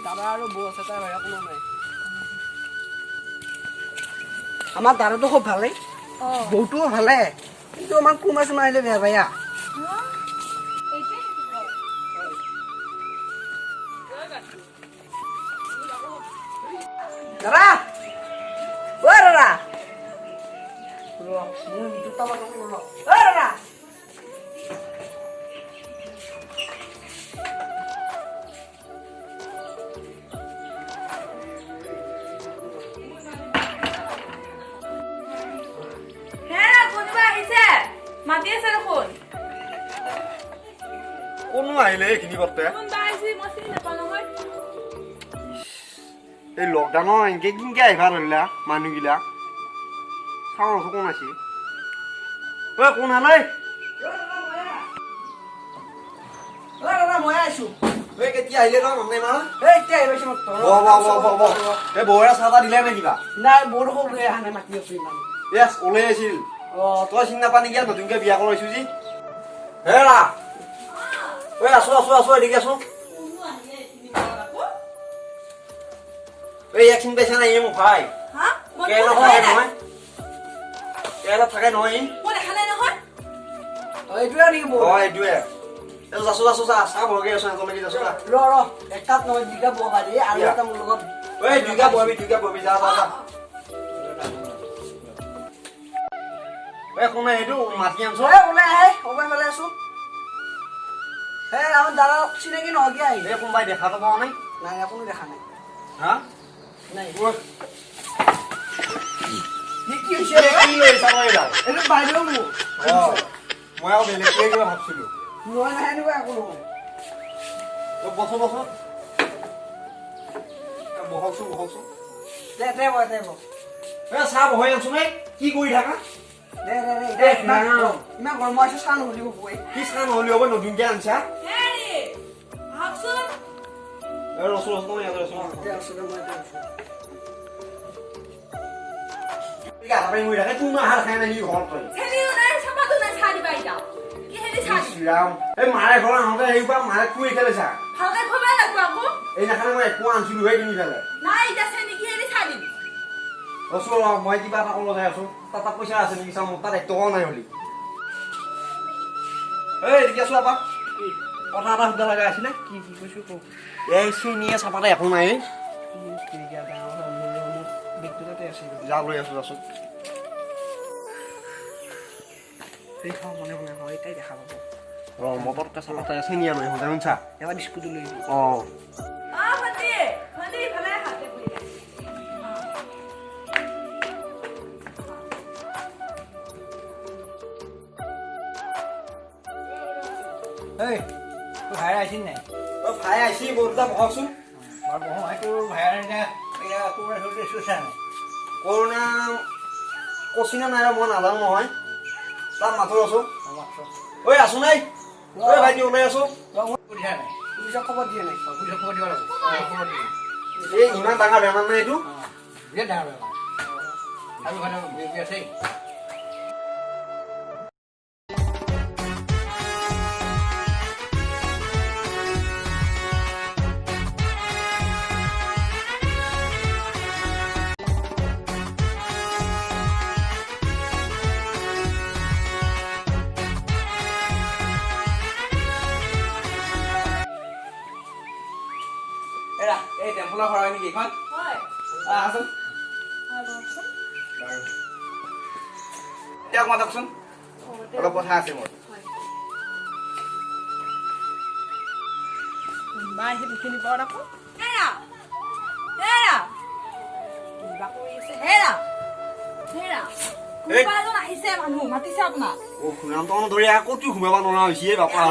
দাদা আৰু বৌ আছে, তাৰ বাহিৰে কোনো নাই। আমাৰ দাদাটো খুব ভালেই, বৌটোও ভালে, কিন্তু আমাৰ কোনোবা চোনা আহিলে বেয়া পায়া। দাদা, ঐ দাদা, মোৰ দুটা মানুহ ঐ দাদা। মাতি আছে দেখোন। কোনো আহিলে এইখিনি কৰতে এই লকডাউনৰ এনেকে কেনেকে আহিবা ধৰিলা মানুহগিলা চাওঁ ৰচো কোন আছে ঐ কোন আলাই মই আছো। এই কেতিয়া আহিলে তই মানুহ ইমান এতিয়া আহিবাইছো এই বৌৰে চাহ তাহ দিলে নে কিবা নাই, বৰষুণ লৈ অহা নাই, মাতি আছো ইমান। য়েছ ওলাই আছিল তই চিনি নাপা নেকি নতুনকে বিয়া কৰাইছো যি হেৰা ঐ আছো আছো আছো এদিকে আছো এই এক চিন পাইছা নাই মোক ভাই কেৰেলাত থাকে নহয় এইটোৱে নেকি বৌ? এইটোৱে যাচো যাচো যা চাহ ভৰকে আছো এজনকে যাচো যা ৰ এক কাপ নহয়, দুইটা বৌ পাৰি আৰু এটা মোৰ লগত। ঐ দুইটা ববি যা যা যা কোনে এইটো মাতি আনছ ওলাই আহে, ওলাই মেলাই আছো। আমাৰ দাদা চিনাকি নহয় কি আহিলে? কোনোবাই দেখাটো পোৱা নাই নাই, কোনো দেখা নাই। হা নাই কি হৈছে কি লৈছা তই এইডাল এইটো বাইদেউ মোৰ। মই আৰু বেলেগকে কিবা ভাবছিলো লৈ নাহে এনেকুৱা একো নহয়। বচো বচো বহকচোন দে চাহ বহাই আছো নাই কি কৰি থাকা ইমান গৰম আছে, চাহ নহ'লিব বৌয়ে। কি চাহ নহ'লে হ'ব নতুনকে আনছা ৰচো ৰচো মই ৰচো তুমি আহাৰ খাই নাহি ঘৰত মাৰে ঘৰ আহোঁতে সেইপা মাৰে কুই খেলিছা এই নাখালে মই একো আনিছিলো সেই কিনি পেলাই ৰচো মই কিবা এটা ক'ব যাই আছো তাত পইচা আছে নেকি চাওঁ মোৰ তাত 1 টকাও নাই হলি এদিকে আছো আপা কথা এটা সুধা লগা আছিলে কি কৈছো কওক। এই চিনিয়ে চাপাতে একো নাই বেগটোতে আছে, যা লৈ আছো যাচোন মনে মনে হয়, এটাই দেখা পাব। মটৰতে চাপাতে চিনিয়ে লৈ আহোঁ শুনছা এবাৰ বিস্কুটো লৈ আহিব। ভাইৰা আহিছিল নাই ভাই আহিছি বৌতা বহকচোন কৰোণা কচিনা নাই মই নাজানো নহয় তাত মাথো আছো ঐ আছো নাই ঐ ভাইটি ওলাই আছো পুলিচক খবৰ দিয়ে নাই? এই ইমান ডাঙৰ বেমাৰ নাই এইটো এই টেম্পলৰ ঘৰ হয় নেকি এইখন আচোন তেওঁক মাতকচোন অলপ কথা আছে মোৰ ধৰি ক'তো ঘুমাব নোৱাৰা হৈছে বাপা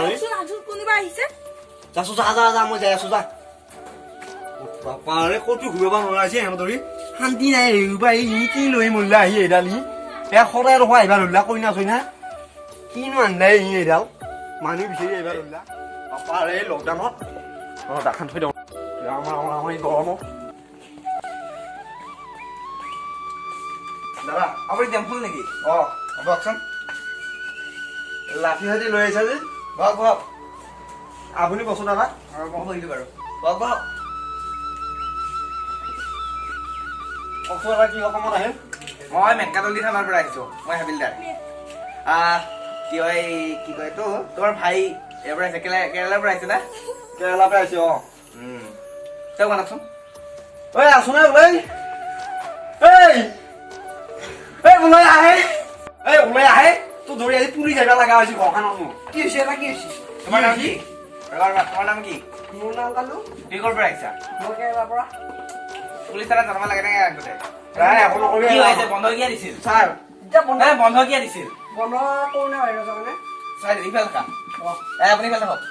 যাচো যা যা যা মই যাই আছো যা বাপাৰে ক'তো ঘূৰিব নোৱাৰা হৈছে সিহঁত ধৰি শান্তি নাই এইবা এই কি লৈ মৰিলা আহি এইডাল সদায় ৰখা আহিবা ধৰিলা কইনা চইনা কিনো আনিলে এইডাল মানুহ বিচাৰি আহিবা ধৰিলা বাপাৰে লকডাউনত দাখান থৈ দিওঁ আমাৰ গৰমত দাদা আপুনি টেম্পল নেকি বকচোন লাঠি চাঠি লৈ আহিছা যে বহক বহক আপুনি বচোন দাদা মই বহিলো বাৰু বহক বহক কচুৰা কি অসমত আহে মই মেকাতলি থানাৰ পৰা আহিছো মই হাবিলদাৰ কি কয় তো তোমাৰ ভাই ইয়াৰ পৰা আহিছে কেৰেলাৰ পৰা আহিছে না কেৰেলা পৰা আহিছে অ তেওঁক মাতচোন ঐ আছোনে ওলাই ওলাই আহে ওলাই আহে তোৰ ধৰি আজি পুৰি যাবা লগা হৈছে ঘৰখনত মোৰ কি হৈছে এটা কি হৈছে তোমাৰ নাম কি তোমাৰ নাম কি মোৰ নাম কালু তুমি ক'ৰ পৰা আহিছা মই কেৰেলাৰ পৰা পুলিচ থানাত জনাব লাগে নে আগতে প্ৰায় একো নকৰি কি হৈছে বন্ধ কিয় দিছিল ছাৰ এতিয়া বন্ধ বন্ধ কিয় দিছিল বন্ধ কৰোঁ নে বাহিৰত যাওঁ নে চাই ইফালে খা আপুনি ইফালে হওক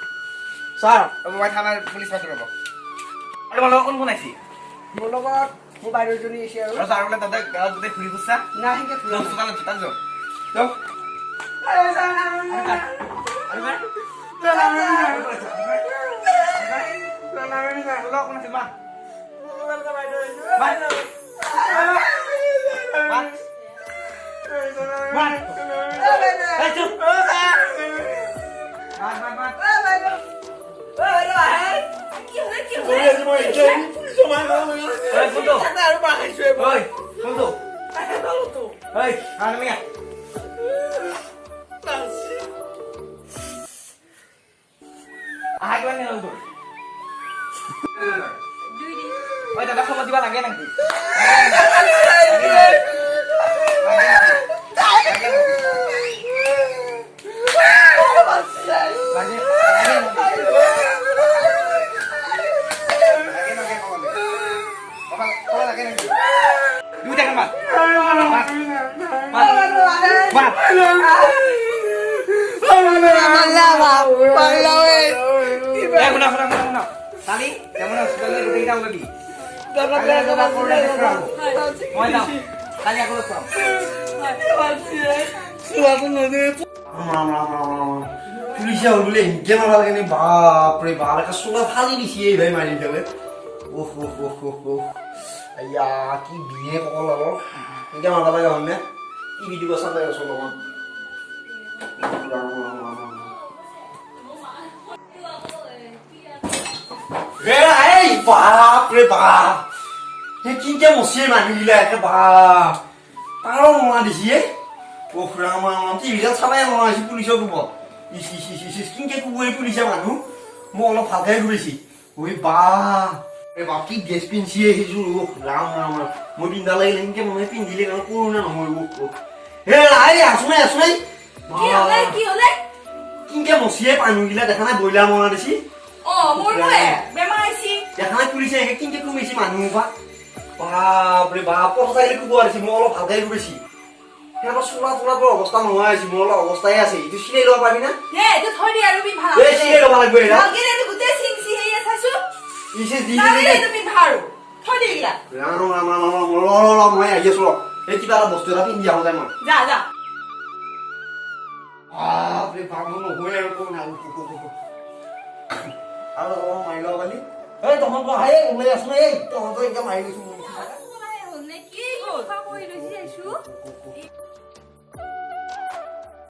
ছাৰ মই থানাৰ পুলিচ পাইছো ৰ'ব আৰু মোৰ লগত কোন কোন আহিছে মোৰ লগত মোৰ বাইদেউজনী আহিছে আৰু আৰু ছাৰ বোলে তাতে গাঁৱত গোটেই ঘূৰি ফুৰিছা নাই সেনেকৈ ফুৰা নাই। চোতালত জোতাত যাওক দাদা খবৰ দিবা লাগে নেকি পুলিচে বোলে হিংকে মাৰা লাগে বাপৰে বাপ এটা চোলা ফালি দিছে এই ভাই মাৰি পেলাই আইয়া কি বিয়ে কল আৰু হিংকে মাৰা লাগে মানে কি ভিডিঅ' চাব লাগে চলমান বাপৰে বাপ সেই কিনকে মচিয়ে মানুহগিলা একে বাপ তাৰো মৰা দিছে টিভিত চাবাই মৰা হৈছে পুলিচৰ ৰূপত কিনকে কুকুৰে পুলিচে মানুহ মই অলপ ভালকে ঘূৰিছি ঐ বাপ কি ড্ৰেছ পিন্ধিছে সেইযোৰ ৰাম ৰাম ৰাম মই পিন্ধা লাগিলে সেনেকে মই পিন্ধিলে কৰোণা নহয় আছো নাই কিনকে মচিয়ে মানুহগিলা দেখা নাই ব্ৰইলাৰ মৰা দিছি দেখা নাই পুলিচে কিনকে কমিছে মানুহ বাপৰে বাপ পথ চাইলে কুকুৰ দিছে মই অলপ ভালকে ঘূৰিছি সিহঁতৰ চোলা তোলাবোৰ অৱস্থা নোহোৱা হৈছে মোৰ অলপ অৱস্থাই আছে এইটো চিলাই ল'ব পাৰিবি না চিলাই ল'ব লাগিব মই আহি আছো এই কিবা এটা বস্তু এটা পিন্ধি আহো যায় মই বাপৰে বাপ মই নহয় আৰু আৰু মাৰি ল'ব পালি এই তহঁত আহে ওলাই আছো এই তহঁতৰ এতিয়া মাৰি লৈছো